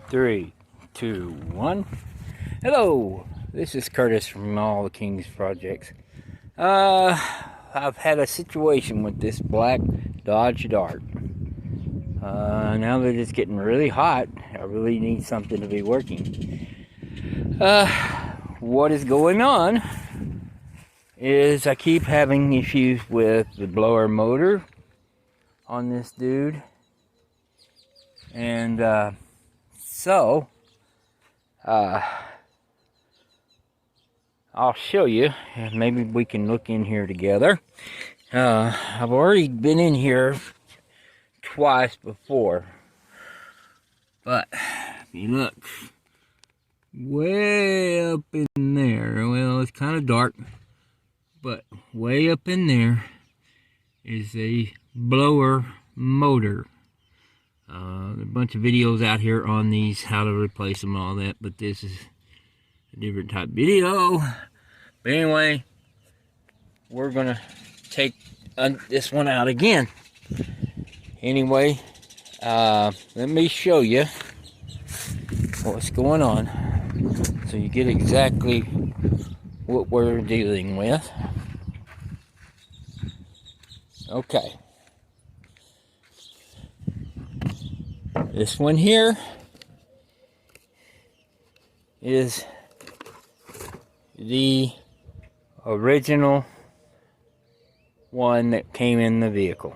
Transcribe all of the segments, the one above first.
Three, two, one. Hello, this is Curtis from All the Kings Projects. I've had a situation with this black Dodge Dart. Now that it's getting really hot, I really need something to be working. What is going on is I keep having issues with the blower motor on this dude. And I'll show you, and maybe we can look in here together. I've already been in here twice before, but if you look way up in there, well, it's kind of dark, but way up in there is a blower motor. There are a bunch of videos out here on these, how to replace them and all that, but this is a different type video. But anyway, we're gonna take this one out again. Anyway, let me show you what's going on so you get exactly what we're dealing with. Okay. This one here is the original one that came in the vehicle.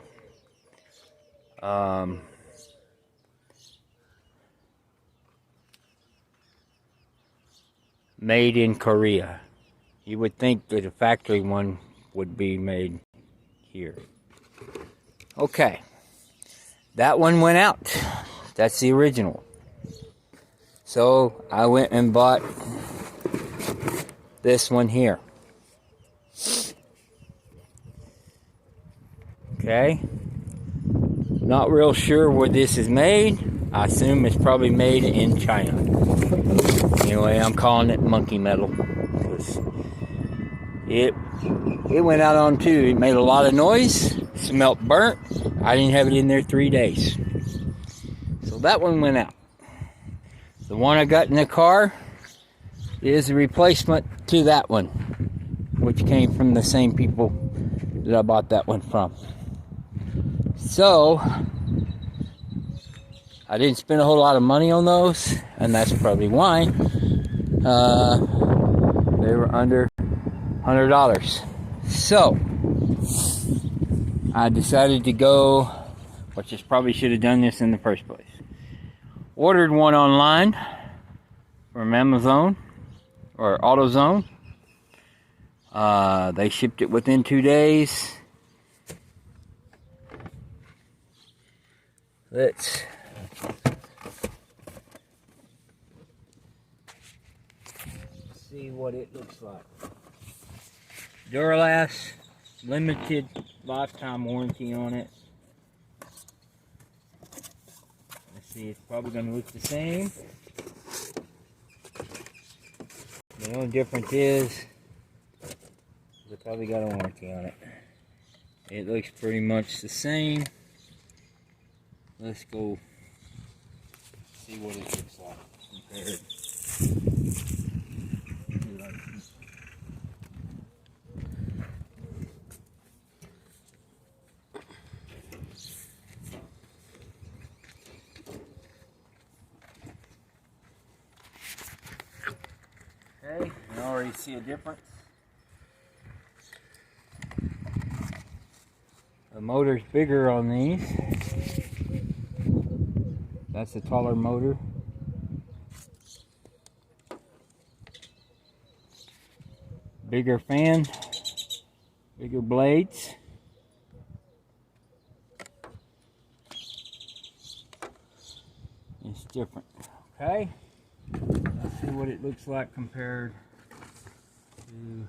Made in Korea. You would think that a factory one would be made here. Okay. That one went out. That's the original. So I went and bought this one here. Okay. Not real sure where this is made. I assume it's probably made in China. Anyway, I'm calling it monkey metal because it went out on too. It made a lot of noise. Smelled burnt. I didn't have it in there 3 days. So that one went out. The one I got in the car is a replacement to that one, which came from the same people that I bought that one from. So I didn't spend a whole lot of money on those, and that's probably why. They were under $100. So I decided to go, which I probably should have done this in the first place. Ordered one online from Amazon or AutoZone. They shipped it within 2 days. Let's see what it looks like. Duralast, limited lifetime warranty on it. Let's see, it's probably going to look the same. The only difference is they probably got a warranty on it. It looks pretty much the same. Let's go see what it looks like compared. Okay, you already see a difference. The motor's bigger on these. That's a taller motor. Bigger fan, bigger blades. It's different. Okay. Let's see what it looks like compared to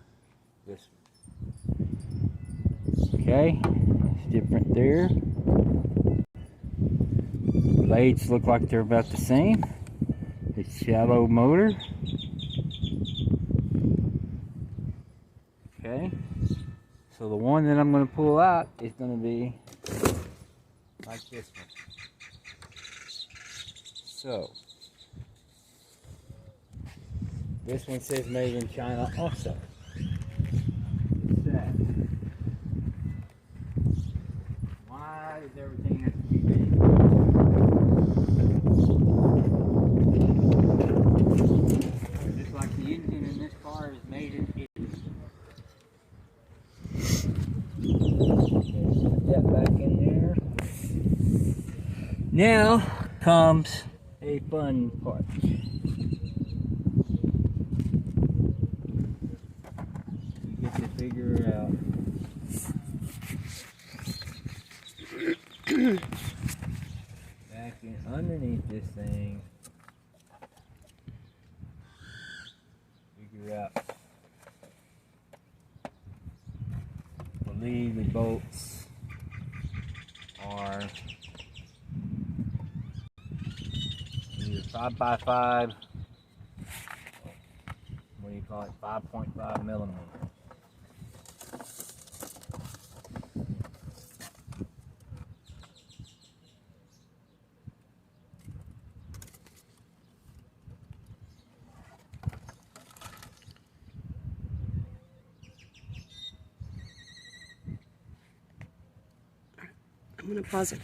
this one. Okay, it's different there. Blades look like they're about the same. It's shallow motor. Okay, so the one that I'm going to pull out is going to be like this one. So This one says made in China also. What's that? Why does everything have to be made? Just like the engine in this car is made in Italy. Okay, put that back in there. Now comes a fun part. You get to figure out back in underneath this thing. Figure out. I believe the bolts are either 5x5. What do you call it? 5.5 millimeter. I'm going to pause it.